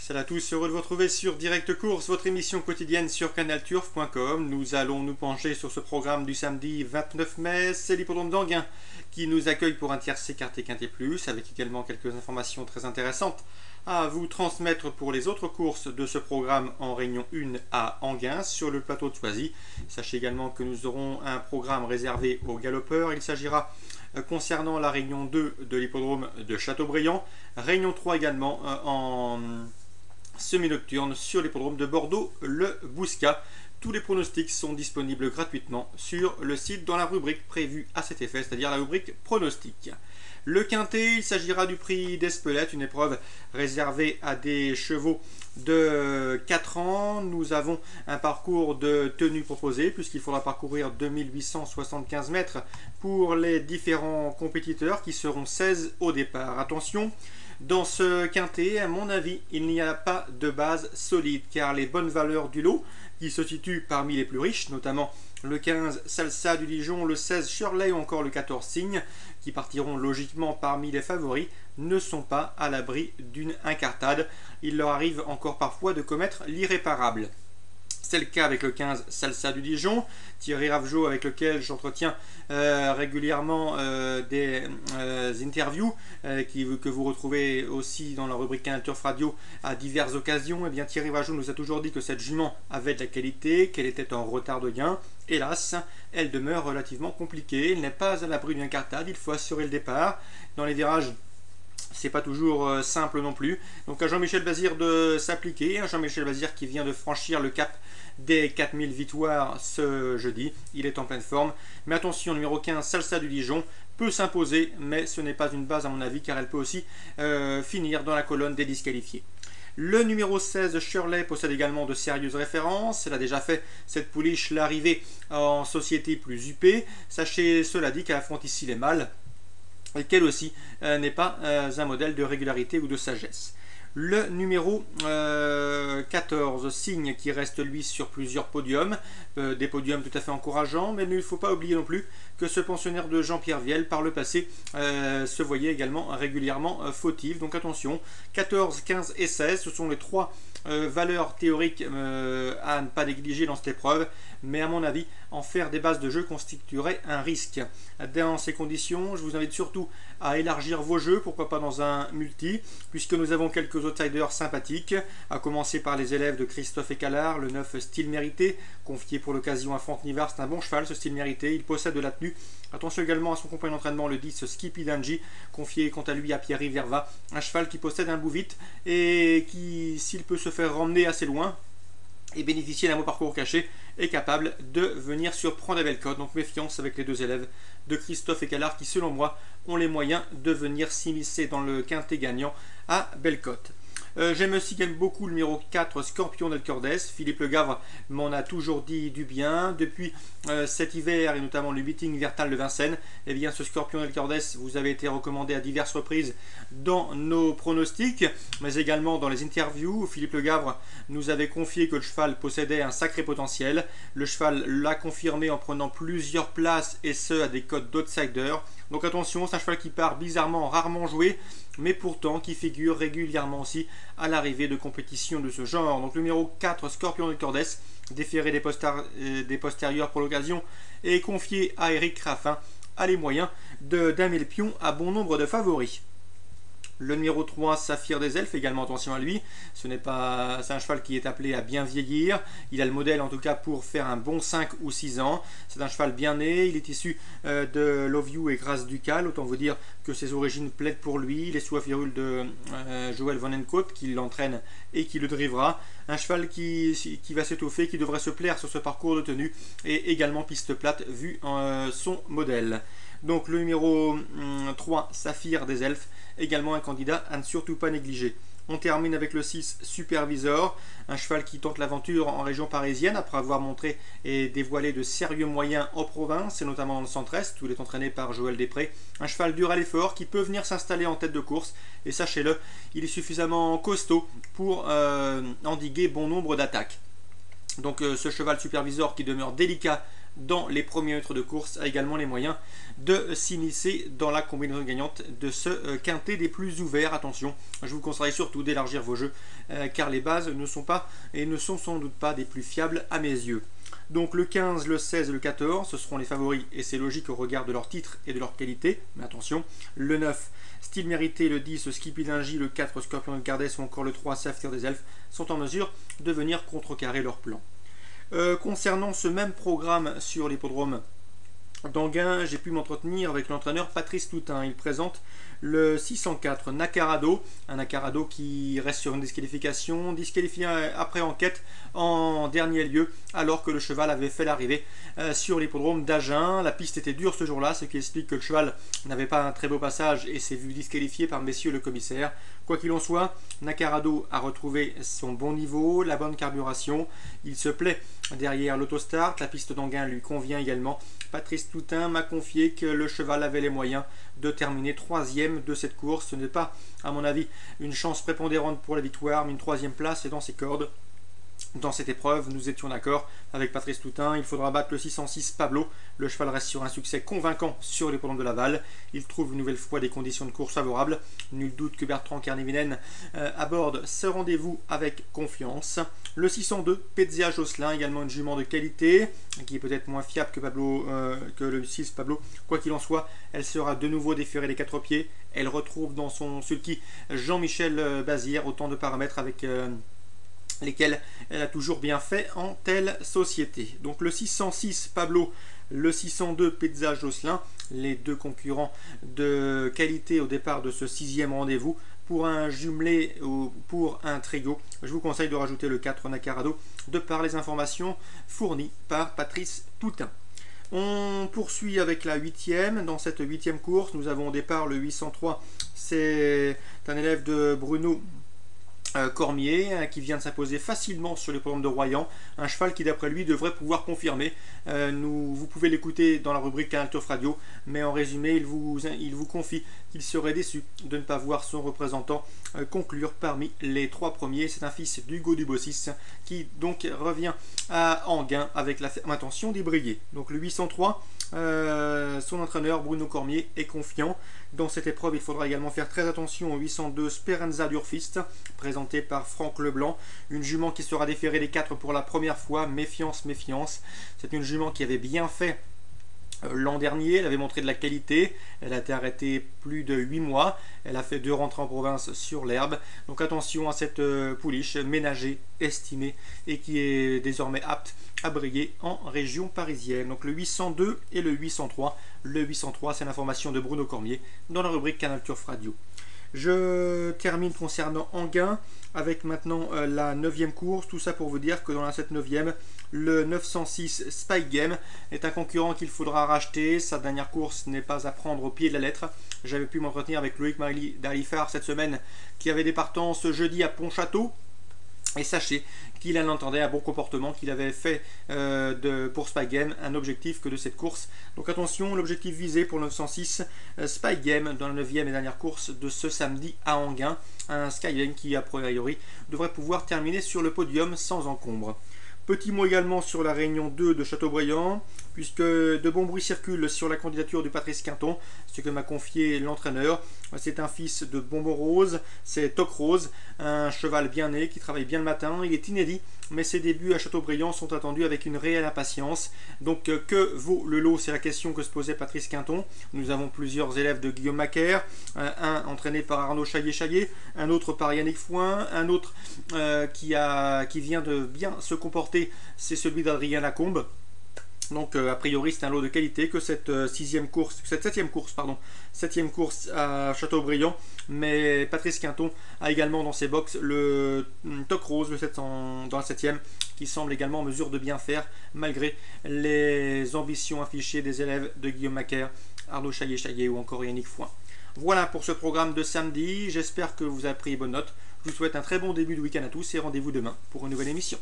Salut à tous, heureux de vous retrouver sur Direct Course, votre émission quotidienne sur canalturf.com. Nous allons nous pencher sur ce programme du samedi 29 mai. C'est l'hippodrome d'Anguin qui nous accueille pour un tiercé quarté quinté plus, avec également quelques informations très intéressantes à vous transmettre pour les autres courses de ce programme en réunion 1 à Anguin sur le plateau de Soisy. Sachez également que nous aurons un programme réservé aux galopeurs. Il s'agira concernant la réunion 2 de l'hippodrome de Châteaubriand, réunion 3 également en semi-nocturne sur l'hippodrome de Bordeaux, le Bouscat. Tous les pronostics sont disponibles gratuitement sur le site dans la rubrique prévue à cet effet, c'est-à-dire la rubrique pronostic. Le quintet, il s'agira du prix d'Espelette, une épreuve réservée à des chevaux de 4 ans. Nous avons un parcours de tenue proposé puisqu'il faudra parcourir 2875 mètres pour les différents compétiteurs qui seront 16 au départ. Attention, dans ce quintet, à mon avis, il n'y a pas de base solide car les bonnes valeurs du lot qui se situent parmi les plus riches, notamment le 15 Salsa du Dijon, le 16 Shirley ou encore le 14 Signe, qui partiront logiquement parmi les favoris, ne sont pas à l'abri d'une incartade. Il leur arrive encore parfois de commettre l'irréparable. C'est le cas avec le 15 Salsa du Dijon, Thierry Ravgeot avec lequel j'entretiens régulièrement des interviews que vous retrouvez aussi dans la rubrique Canal Turf Radio à diverses occasions. Et bien Thierry Ravgeot nous a toujours dit que cette jument avait de la qualité, qu'elle était en retard de gain. Hélas, elle demeure relativement compliquée, elle n'est pas à l'abri d'une incartade, il faut assurer le départ. Dans les virages, c'est pas toujours simple non plus. Donc à Jean-Michel Bazir de s'appliquer, Jean-Michel Bazir qui vient de franchir le cap des 4000 victoires ce jeudi, il est en pleine forme. Mais attention, numéro 15, Salsa du Dijon, peut s'imposer, mais ce n'est pas une base à mon avis, car elle peut aussi finir dans la colonne des disqualifiés. Le numéro 16, Shirley, possède également de sérieuses références. Elle a déjà fait cette pouliche l'arrivée en société plus huppée. Sachez cela dit qu'elle affronte ici les mâles et qu'elle aussi n'est pas un modèle de régularité ou de sagesse. Le numéro 14, Signe, qui reste lui sur plusieurs podiums, des podiums tout à fait encourageants, mais il ne faut pas oublier non plus que ce pensionnaire de Jean-Pierre Viel, par le passé, se voyait également régulièrement fautif. Donc attention, 14, 15 et 16, ce sont les trois valeurs théoriques à ne pas négliger dans cette épreuve, mais à mon avis, en faire des bases de jeu constituerait un risque. Dans ces conditions, je vous invite surtout à élargir vos jeux, pourquoi pas dans un multi, puisque nous avons quelques outsiders sympathiques, à commencer par les élèves de Christophe Écalard, le 9 Style Mérité, confié pour l'occasion à Franck Nivard. C'est un bon cheval ce Style Mérité, il possède de la tenue. Attention également à son compagnon d'entraînement, le 10 Skippy Danji, confié quant à lui à Pierre Verva, un cheval qui possède un bout vite et qui, s'il peut se faire ramener assez loin et bénéficier d'un beau parcours caché, est capable de venir surprendre à Bellecote. Donc méfiance avec les deux élèves de Christophe Écalard qui, selon moi, ont les moyens de venir s'immiscer dans le quintet gagnant à Bellecote. J'aime aussi beaucoup le numéro 4, Scorpion del Cordes. Philippe Le Gavre m'en a toujours dit du bien. Depuis cet hiver, et notamment le meeting Vertal de Vincennes, eh bien, ce Scorpion del Cordes vous avez été recommandé à diverses reprises dans nos pronostics, mais également dans les interviews. Philippe Le Gavre nous avait confié que le cheval possédait un sacré potentiel. Le cheval l'a confirmé en prenant plusieurs places, et ce à des cotes d'outsider. Donc attention, c'est un cheval qui part bizarrement, rarement joué, mais pourtant qui figure régulièrement aussi à l'arrivée de compétitions de ce genre. Donc le numéro 4, Scorpion de Cordes, déféré des postérieurs pour l'occasion, est confié à Eric Raffin, a les moyens damer le pion à bon nombre de favoris. Le numéro 3, Saphir des Elfes, également attention à lui. C'est un cheval qui est appelé à bien vieillir. Il a le modèle en tout cas pour faire un bon 5 ou 6 ans. C'est un cheval bien né. Il est issu de Love You et Grâce Ducale. Autant vous dire que ses origines plaident pour lui. Il est sous la férule de Joël Van Encote qui l'entraîne et qui le drivera. Un cheval qui va s'étoffer, qui devrait se plaire sur ce parcours de tenue et également piste plate vu son modèle. Donc le numéro 3, Saphir des Elfes, également un candidat à ne surtout pas négliger. On termine avec le 6, Supervisor, un cheval qui tente l'aventure en région parisienne après avoir montré et dévoilé de sérieux moyens en province, et notamment dans le centre-est où il est entraîné par Joël Després. Un cheval dur à l'effort qui peut venir s'installer en tête de course, et sachez-le, il est suffisamment costaud pour endiguer bon nombre d'attaques. Donc ce cheval Supervisor qui demeure délicat dans les premiers mètres de course a également les moyens de s'immiscer dans la combinaison gagnante de ce quintet des plus ouverts. Attention, je vous conseille surtout d'élargir vos jeux car les bases ne sont pas et ne sont sans doute pas des plus fiables à mes yeux. Donc le 15, le 16 et le 14, ce seront les favoris et c'est logique au regard de leur titre et de leur qualité. Mais attention, le 9, Style Mérité, le 10, Skippy Dingy, le 4, Scorpion de Cardès ou encore le 3, Saftir des Elfes sont en mesure de venir contrecarrer leur plan. Concernant ce même programme sur l'hippodrome d'Anguin, j'ai pu m'entretenir avec l'entraîneur Patrice Toutain. Il présente le 604 Nacarado, un Nacarado qui reste sur une disqualification, disqualifié après enquête en dernier lieu, alors que le cheval avait fait l'arrivée sur l'hippodrome d'Agen. La piste était dure ce jour-là, ce qui explique que le cheval n'avait pas un très beau passage et s'est vu disqualifié par messieurs le commissaire. Quoi qu'il en soit, Nacarado a retrouvé son bon niveau, la bonne carburation. Il se plaît derrière l'autostart, la piste d'Anguin lui convient également. Patrice Toutain m'a confié que le cheval avait les moyens de terminer troisième de cette course. Ce n'est pas, à mon avis, une chance prépondérante pour la victoire, mais une troisième place est dans ses cordes. Dans cette épreuve, nous étions d'accord avec Patrice Toutain. Il faudra battre le 606 Pablo. Le cheval reste sur un succès convaincant sur l'hippodrome de Laval. Il trouve une nouvelle fois des conditions de course favorables. Nul doute que Bertrand Carnivinen aborde ce rendez-vous avec confiance. Le 602 Petzia Josselin, également une jument de qualité, qui est peut-être moins fiable que le 6 Pablo. Quoi qu'il en soit, elle sera de nouveau déférée des 4 pieds. Elle retrouve dans son sulky Jean-Michel Bazir, autant de paramètres avec lesquels elle a toujours bien fait en telle société. Donc le 606 Pablo, le 602 Petzia Josselin, les deux concurrents de qualité au départ de ce 6e rendez-vous. Pour un jumelé ou pour un trio, je vous conseille de rajouter le 4 Nacarado de par les informations fournies par Patrice Toutain. On poursuit avec la 8e. Dans cette 8e course, nous avons au départ le 803. C'est un élève de Bruno Cormier qui vient de s'imposer facilement sur les programmes de Royan, un cheval qui d'après lui devrait pouvoir confirmer. Vous pouvez l'écouter dans la rubrique Canal Turf Radio, mais en résumé il vous confie qu'il serait déçu de ne pas voir son représentant conclure parmi les 3 premiers. C'est un fils d'Hugo Dubossis qui donc revient à Anguin avec la ferme intention d'y briller. Donc le 803, son entraîneur Bruno Cormier est confiant. Dans cette épreuve, il faudra également faire très attention au 802 Speranza d'Urfist, présenté par Franck Leblanc. Une jument qui sera déférée des 4 pour la première fois. Méfiance, méfiance. C'est une jument qui avait bien fait l'an dernier, elle avait montré de la qualité, elle a été arrêtée plus de 8 mois, elle a fait 2 rentrées en province sur l'herbe, donc attention à cette pouliche ménagée, estimée et qui est désormais apte à briller en région parisienne. Donc le 802 et le 803. Le 803, c'est l'information de Bruno Cormier dans la rubrique Canal Turf Radio. Je termine concernant Anguin avec maintenant la 9e course. Tout ça pour vous dire que dans cette 9e, le 906 Spike Game est un concurrent qu'il faudra racheter. Sa dernière course n'est pas à prendre au pied de la lettre. J'avais pu m'entretenir avec Loïc Marie d'Alifard cette semaine qui avait des partances jeudi à Pontchâteau. Et sachez qu'il en entendait un bon comportement, qu'il avait fait pour Spike Game un objectif que de cette course. Donc attention, l'objectif visé pour le 906 Spike Game dans la 9e et dernière course de ce samedi à Anguin. Un Spike Game qui a priori devrait pouvoir terminer sur le podium sans encombre. Petit mot également sur la réunion 2 de Châteaubriand, puisque de bons bruits circulent sur la candidature de Patrice Quinton, ce que m'a confié l'entraîneur. C'est un fils de Bonbon Rose, c'est Toc Rose, un cheval bien né qui travaille bien le matin. Il est inédit, mais ses débuts à Châteaubriand sont attendus avec une réelle impatience. Donc que vaut le lot? C'est la question que se posait Patrice Quinton. Nous avons plusieurs élèves de Guillaume Macaire, un entraîné par Arnaud Chaillet-Chaillet, un autre par Yannick Foin, un autre qui vient de bien se comporter, c'est celui d'Adrien Lacombe. Donc a priori c'est un lot de qualité que cette 7e course à Châteaubriand, mais Patrice Quinton a également dans ses box le Toc Rose, le 700, dans la 7e, qui semble également en mesure de bien faire malgré les ambitions affichées des élèves de Guillaume Macaire, Arnaud Chaillet-Chaillet ou encore Yannick Foin. Voilà pour ce programme de samedi, j'espère que vous avez pris bonne note. Je vous souhaite un très bon début de week-end à tous et rendez-vous demain pour une nouvelle émission.